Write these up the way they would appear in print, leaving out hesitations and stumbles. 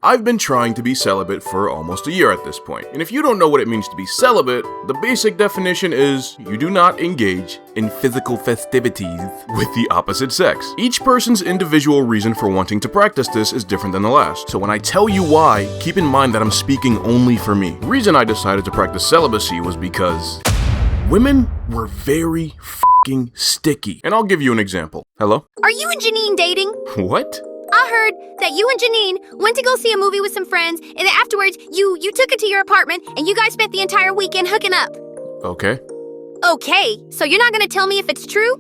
I've been trying to be celibate for almost a year at this point, and if you don't know what it means to be celibate, the basic definition is you do not engage in physical festivities with the opposite sex. Each person's individual reason for wanting to practice this is different than the last, so when I tell you why, keep in mind that I'm speaking only for me. The reason I decided to practice celibacy was because women were very f***ing sticky, and I'll give you an example. Hello? Are you and Janine dating? What? I heard that you and Janine went to go see a movie with some friends, and then afterwards, you took it to your apartment, and you guys spent the entire weekend hooking up. Okay. Okay, so you're not gonna tell me if it's true?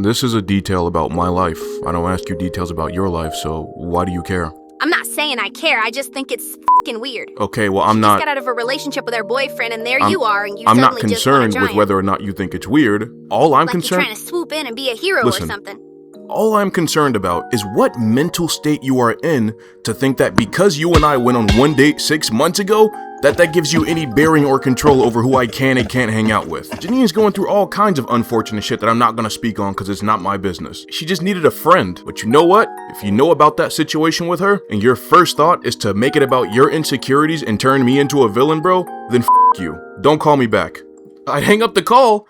This is a detail about my life. I don't ask you details about your life, so why do you care? I'm not saying I care, I just think it's f***ing weird. Okay, well, She just got out of a relationship with her boyfriend, and there you are, and you I'm suddenly not just want a concerned with giant. whether or not you think it's weird. All I'm Like concerned... you're trying to swoop in and be a hero Listen. or something. All I'm concerned about is what mental state you are in to think that because you and I went on one date 6 months ago, that gives you any bearing or control over who I can and can't hang out with. Janine's going through all kinds of unfortunate shit that I'm not gonna speak on because it's not my business. She just needed a friend. But you know what? If you know about that situation with her, and your first thought is to make it about your insecurities and turn me into a villain, bro, then f*** you. Don't call me back. I'd hang up the call.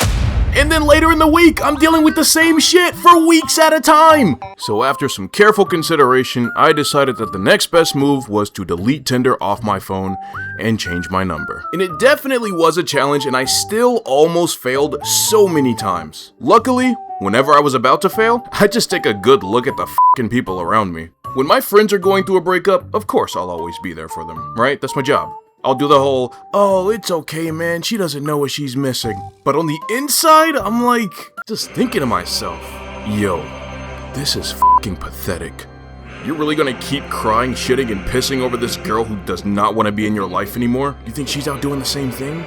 And then later in the week, I'm dealing with the same shit for weeks at a time. So after some careful consideration, I decided that the next best move was to delete Tinder off my phone and change my number. And it definitely was a challenge, and I still almost failed so many times. Luckily, whenever I was about to fail, I just take a good look at the fucking people around me. When my friends are going through a breakup, of course I'll always be there for them, right? That's my job. I'll do the whole, oh, it's okay, man, she doesn't know what she's missing. But on the inside, I'm like, just thinking to myself, yo, this is fucking pathetic. You're really gonna keep crying, shitting, and pissing over this girl who does not want to be in your life anymore? You think she's out doing the same thing?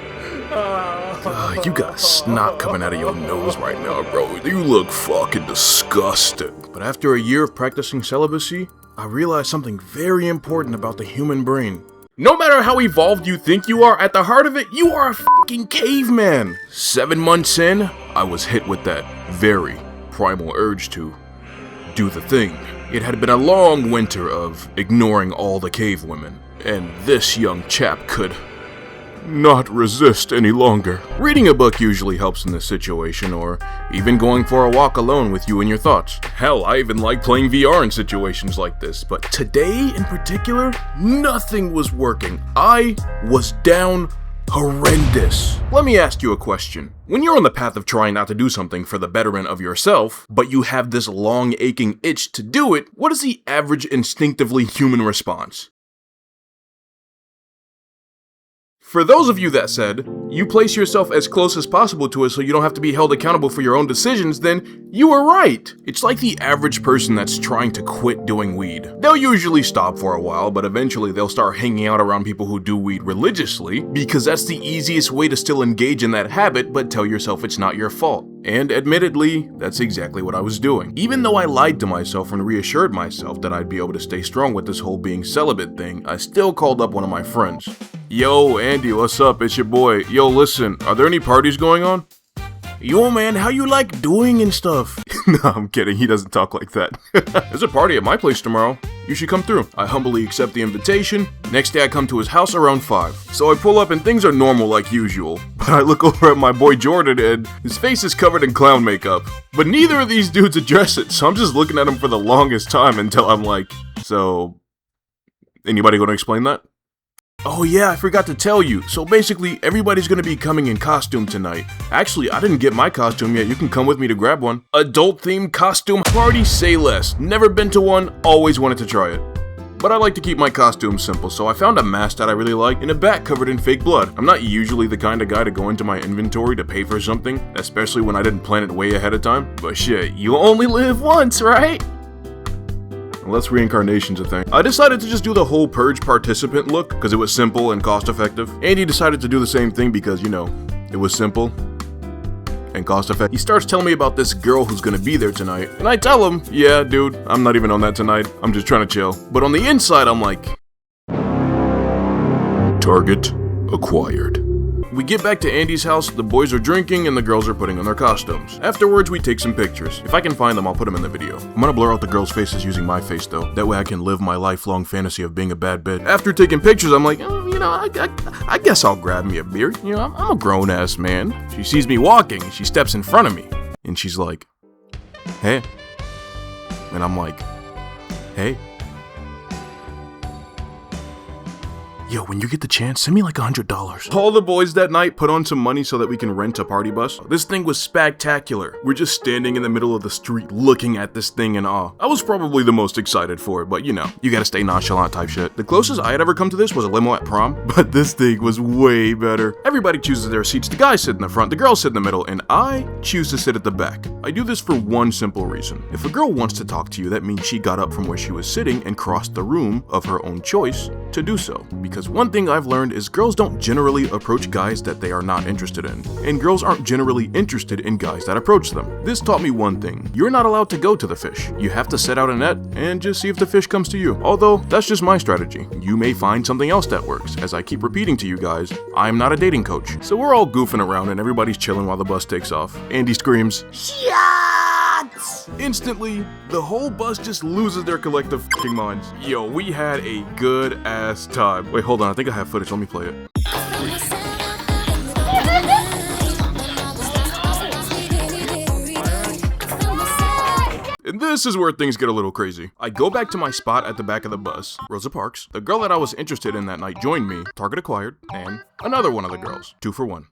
You got snot coming out of your nose right now, bro. You look fucking disgusting. But after a year of practicing celibacy, I realized something very important about the human brain. No matter how evolved you think you are, at the heart of it, you are a fucking caveman. 7 months in, I was hit with that very primal urge to do the thing. It had been a long winter of ignoring all the cave women, and this young chap could not resist any longer. Reading a book usually helps in this situation, or even going for a walk alone with you and your thoughts. Hell, I even like playing VR in situations like this, but today in particular, nothing was working. I was down horrendous. Let me ask you a question. When you're on the path of trying not to do something for the betterment of yourself, but you have this long aching itch to do it, what is the average instinctively human response? For those of you that said, you place yourself as close as possible to it so you don't have to be held accountable for your own decisions, then you were right. It's like the average person that's trying to quit doing weed. They'll usually stop for a while, but eventually they'll start hanging out around people who do weed religiously, because that's the easiest way to still engage in that habit but tell yourself it's not your fault. And admittedly, that's exactly what I was doing. Even though I lied to myself and reassured myself that I'd be able to stay strong with this whole being celibate thing, I still called up one of my friends. Yo, Andy, what's up? It's your boy. Yo, listen, are there any parties going on? Yo, man, how you like doing and stuff? No, I'm kidding. He doesn't talk like that. There's a party at my place tomorrow. You should come through. I humbly accept the invitation. Next day I come to his house around 5. So I pull up and things are normal like usual. But I look over at my boy Jordan and his face is covered in clown makeup. But neither of these dudes address it, so I'm just looking at him for the longest time until I'm like, so, anybody gonna explain that? Oh yeah, I forgot to tell you. So basically, everybody's gonna be coming in costume tonight. Actually, I didn't get my costume yet. You can come with me to grab one. Adult-themed costume party, say less. Never been to one, always wanted to try it. But I like to keep my costume simple, so I found a mask that I really like and a bat covered in fake blood. I'm not usually the kind of guy to go into my inventory to pay for something, especially when I didn't plan it way ahead of time. But shit, you only live once, right? Unless reincarnation's a thing. I decided to just do the whole purge participant look because it was simple and cost effective. Andy decided to do the same thing because, you know, it was simple and cost effective. He starts telling me about this girl who's gonna be there tonight, and I tell him, yeah, dude, I'm not even on that tonight. I'm just trying to chill. But on the inside, I'm like, target acquired. We get back to Andy's house, the boys are drinking and the girls are putting on their costumes. Afterwards, we take some pictures. If I can find them, I'll put them in the video. I'm gonna blur out the girls' faces using my face though. That way I can live my lifelong fantasy of being a bad bitch. After taking pictures, I'm like, oh, you know, I guess I'll grab me a beer. You know, I'm a grown-ass man. She sees me walking, she steps in front of me, and she's like, hey. And I'm like, hey. Yo, when you get the chance, send me like $100. All the boys that night put on some money so that we can rent a party bus. This thing was spectacular. We're just standing in the middle of the street looking at this thing in awe. I was probably the most excited for it, but you know, you gotta stay nonchalant type shit. The closest I had ever come to this was a limo at prom, but this thing was way better. Everybody chooses their seats. The guys sit in the front, the girls sit in the middle, and I choose to sit at the back. I do this for one simple reason. If a girl wants to talk to you, that means she got up from where she was sitting and crossed the room of her own choice to do so. Because one thing I've learned is girls don't generally approach guys that they are not interested in, and girls aren't generally interested in guys that approach them. This taught me one thing: you're not allowed to go to the fish. You have to set out a net and just see if the fish comes to you. Although, that's just my strategy. You may find something else that works. As I keep repeating to you guys, I'm not a dating coach. So we're all goofing around and everybody's chilling while the bus takes off. Andy screams, "Shots!" Instantly, the whole bus just loses their collective f***ing minds. Yo, we had a good ass time. Wait, hold on, I think I have footage, let me play it. And this is where things get a little crazy. I go back to my spot at the back of the bus, Rosa Parks. The girl that I was interested in that night joined me, target acquired, and another one of the girls, 2 for 1.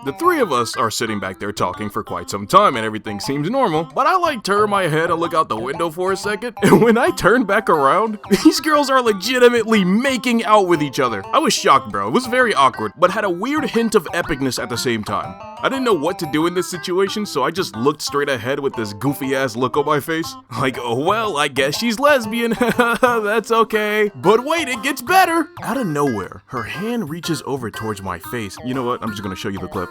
The three of us are sitting back there talking for quite some time and everything seems normal, but I like turn my head and look out the window for a second, and when I turn back around, these girls are legitimately making out with each other. I was shocked, bro. It was very awkward, but had a weird hint of epicness at the same time. I didn't know what to do in this situation, so I just looked straight ahead with this goofy ass look on my face. Like, oh well, I guess she's lesbian. That's okay. But wait, it gets better. Out of nowhere, her hand reaches over towards my face. You know what? I'm just gonna show you the clip.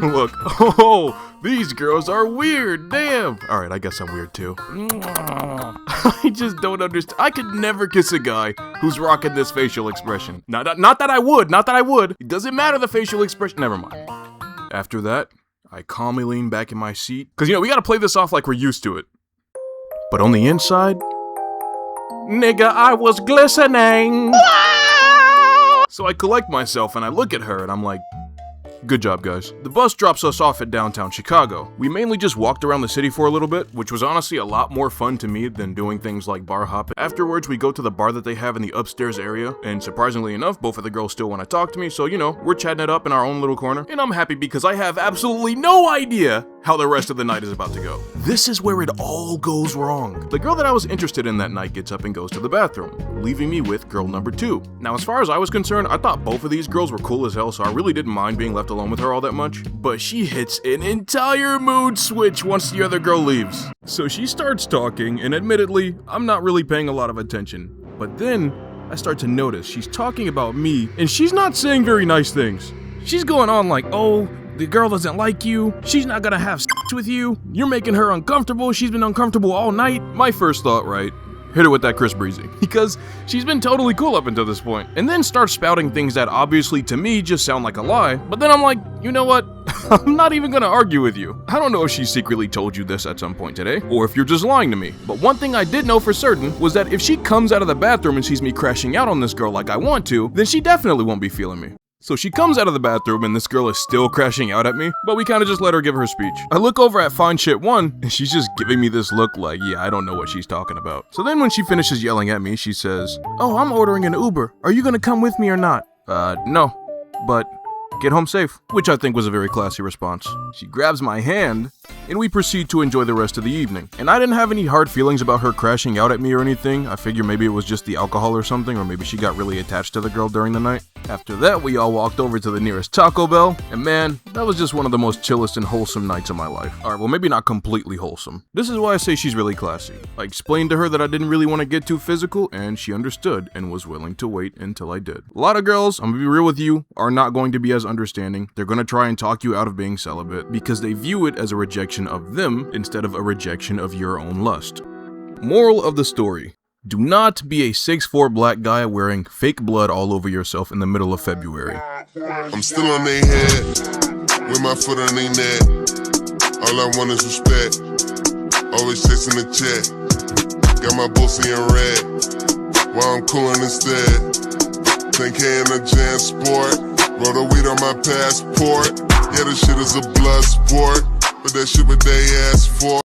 Look, oh, these girls are weird, damn. Alright, I guess I'm weird too. I just don't understand. I could never kiss a guy who's rocking this facial expression. Not that I would. It doesn't matter the facial expression, never mind. After that, I calmly lean back in my seat. Cause you know, we gotta play this off like we're used to it. But on the inside, nigga, I was glistening. So I collect myself and I look at her and I'm like, good job, guys. The bus drops us off at downtown Chicago. We mainly just walked around the city for a little bit, which was honestly a lot more fun to me than doing things like bar hopping. Afterwards, we go to the bar that they have in the upstairs area, and surprisingly enough, both of the girls still want to talk to me, so you know, we're chatting it up in our own little corner, and I'm happy because I have absolutely no idea how the rest of the night is about to go. This is where it all goes wrong. The girl that I was interested in that night gets up and goes to the bathroom, leaving me with girl number 2. Now, as far as I was concerned, I thought both of these girls were cool as hell, so I really didn't mind being left alone with her all that much. But she hits an entire mood switch once the other girl leaves. So she starts talking, and admittedly, I'm not really paying a lot of attention. But then, I start to notice she's talking about me, and she's not saying very nice things. She's going on like, oh, the girl doesn't like you, she's not gonna have sex with you, you're making her uncomfortable, she's been uncomfortable all night. My first thought, right? Hit her with that Chris Breezy, because she's been totally cool up until this point, and then starts spouting things that obviously to me just sound like a lie, but then I'm like, you know what? I'm not even gonna argue with you. I don't know if she secretly told you this at some point today, or if you're just lying to me, but one thing I did know for certain was that if she comes out of the bathroom and sees me crashing out on this girl like I want to, then she definitely won't be feeling me. So she comes out of the bathroom and this girl is still crashing out at me, but we kinda just let her give her speech. I look over at Fine Shit 1, and she's just giving me this look like, yeah, I don't know what she's talking about. So then when she finishes yelling at me, she says, oh, I'm ordering an Uber. Are you gonna come with me or not? No, but get home safe, which I think was a very classy response. She grabs my hand, and we proceed to enjoy the rest of the evening. And I didn't have any hard feelings about her crashing out at me or anything. I figure maybe it was just the alcohol or something, or maybe she got really attached to the girl during the night. After that, we all walked over to the nearest Taco Bell, and man, that was just one of the most chillest and wholesome nights of my life. Alright, well maybe not completely wholesome. This is why I say she's really classy. I explained to her that I didn't really want to get too physical, and she understood and was willing to wait until I did. A lot of girls, I'm gonna be real with you, are not going to be as understanding. They're gonna try and talk you out of being celibate because they view it as a rejection of them instead of a rejection of your own lust. Moral of the story. Do not be a 6'4" black guy wearing fake blood all over yourself in the middle of February. I'm still on their head, with my foot on their neck. All I want is respect, always chasing the check. Got my bullseye in red, while I'm cooling instead. 10K in a Jan Sport, roll the weed on my passport. Yeah, this shit is a blood sport, but that shit what they asked for.